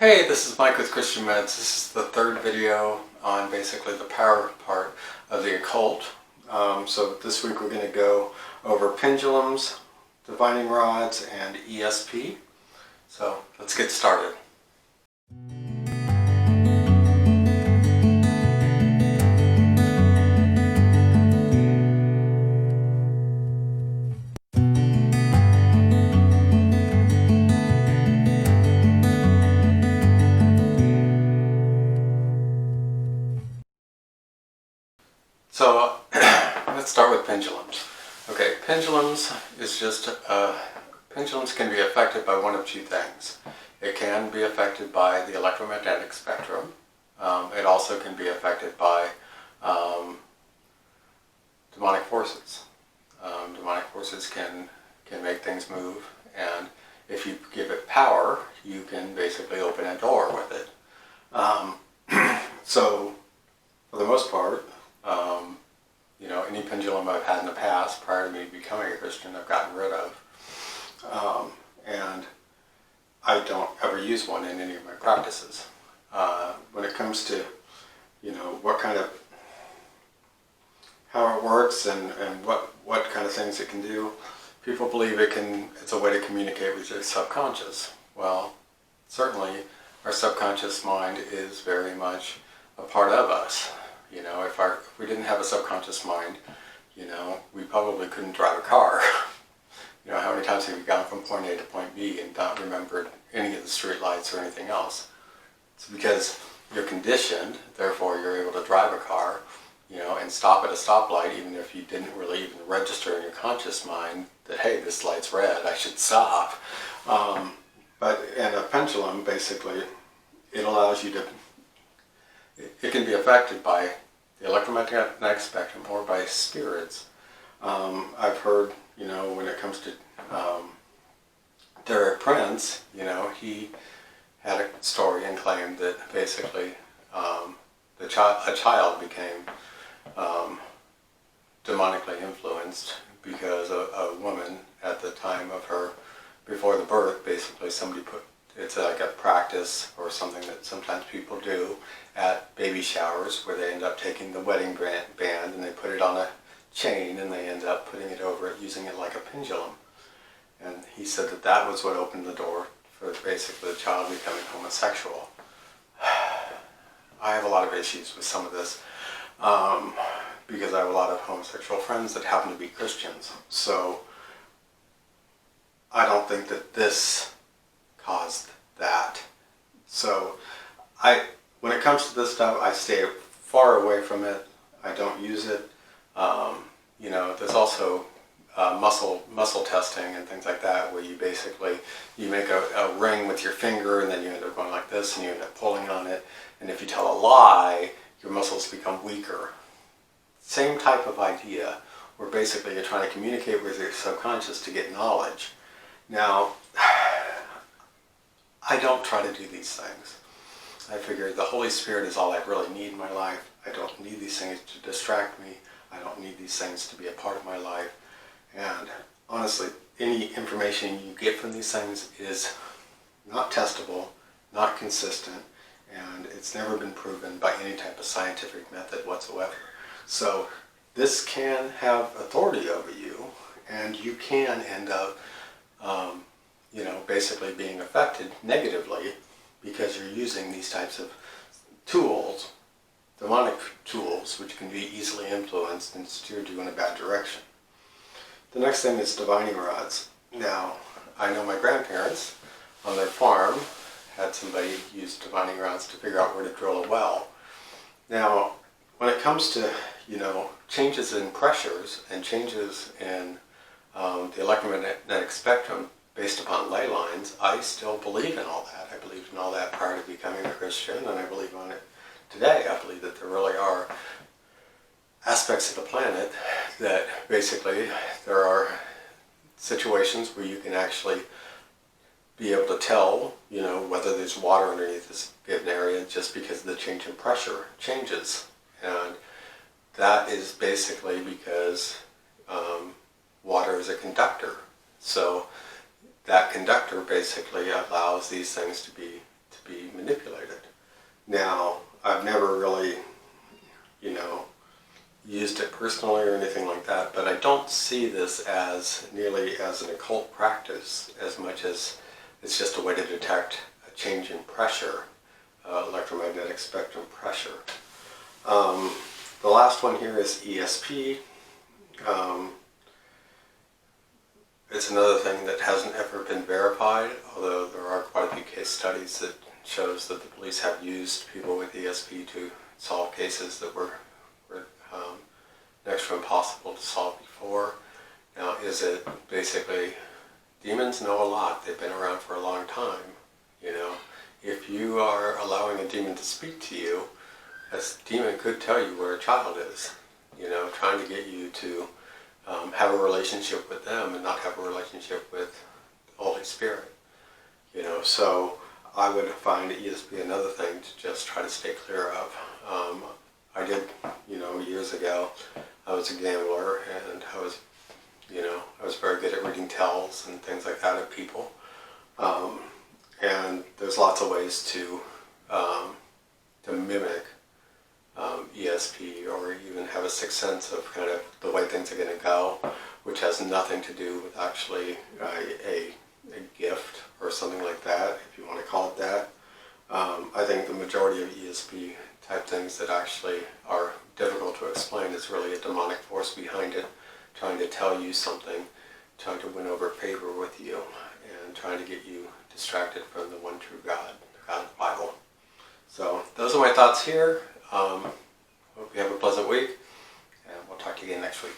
Hey, this is Mike with Christian Meds. This is the third video on basically the power part of the occult. So this week we're going to go over pendulums, divining rods, and ESP. So let's get started. So let's start with pendulums. Okay, pendulums can be affected by one of two things. It can be affected by the electromagnetic spectrum. It also can be affected by demonic forces. Demonic forces can make things move, and if you give it power, you can basically open a door with it. So, for the most part, any pendulum I've had in the past, prior to me becoming a Christian, I've gotten rid of. And I don't ever use one in any of my practices. When it comes to, how it works and what kind of things it can do, people believe it's a way to communicate with your subconscious. Well, certainly our subconscious mind is very much a part of us. If we didn't have a subconscious mind, we probably couldn't drive a car. How many times have you gone from point A to point B and not remembered any of the street lights or anything else? It's because you're conditioned, therefore you're able to drive a car, and stop at a stoplight even if you didn't really even register in your conscious mind that, hey, this light's red, I should stop. But in a pendulum, basically, it allows you to, it can be affected by the electromagnetic spectrum or by spirits. I've heard, when it comes to Derek Prince, he had a story and claimed that basically a child became demonically influenced because a woman at the time of her, before the birth, basically somebody it's like a practice or something that sometimes people do at baby showers where they end up taking the wedding band and they put it on a chain and they end up putting it over it, using it like a pendulum. And he said that was what opened the door for basically the child becoming homosexual. I have a lot of issues with some of this because I have a lot of homosexual friends that happen to be Christians. So I don't think that this caused that. So when it comes to this stuff, I stay far away from it. I don't use it. There's also muscle testing and things like that, where you make a ring with your finger and then you end up going like this and you end up pulling on it, and if you tell a lie, your muscles become weaker. Same type of idea, where basically you're trying to communicate with your subconscious to get knowledge. Now, I don't try to do these things. I figure the Holy Spirit is all I really need in my life. I don't need these things to distract me. I don't need these things to be a part of my life. And honestly, any information you get from these things is not testable, not consistent, and it's never been proven by any type of scientific method whatsoever. So this can have authority over you, and you can end up basically being affected negatively because you're using these types of tools, demonic tools, which can be easily influenced and steered you in a bad direction. The next thing is divining rods. Now, I know my grandparents on their farm had somebody use divining rods to figure out where to drill a well. Now, when it comes to, changes in pressures and changes in the electromagnetic spectrum based upon ley lines, I still believe in all that. I believed in all that prior to becoming a Christian, and I believe on it today. I believe that there really are aspects of the planet that basically there are situations where you can actually be able to tell, whether there's water underneath this given area just because the change in pressure changes. And that is basically because water is a conductor. So that conductor basically allows these things to be personally or anything like that, but I don't see this as nearly as an occult practice as much as it's just a way to detect a change in pressure, electromagnetic spectrum pressure. The last one here is ESP. It's another thing that hasn't ever been verified, although there are quite a few case studies that shows that the police have used people with ESP to solve cases that were next to impossible to solve before. Now, is it basically, demons know a lot. They've been around for a long time. You know, if you are allowing a demon to speak to you, a demon could tell you where a child is. You know, trying to get you to have a relationship with them and not have a relationship with the Holy Spirit. You know, so I would find ESP another thing to just try to stay clear of. I did, you know, years ago, I was a gambler, and I was very good at reading tells and things like that of people. And there's lots of ways to mimic ESP, or even have a sixth sense of kind of the way things are going to go, which has nothing to do with actually a gift or something like that, if you want to call it that. I think the majority of ESP type things that actually are difficult to explain is really a demonic force behind it, trying to tell you something, trying to win over favor with you, and trying to get you distracted from the one true God, the God of the Bible. So those are my thoughts here. Hope you have a pleasant week, and we'll talk to you again next week.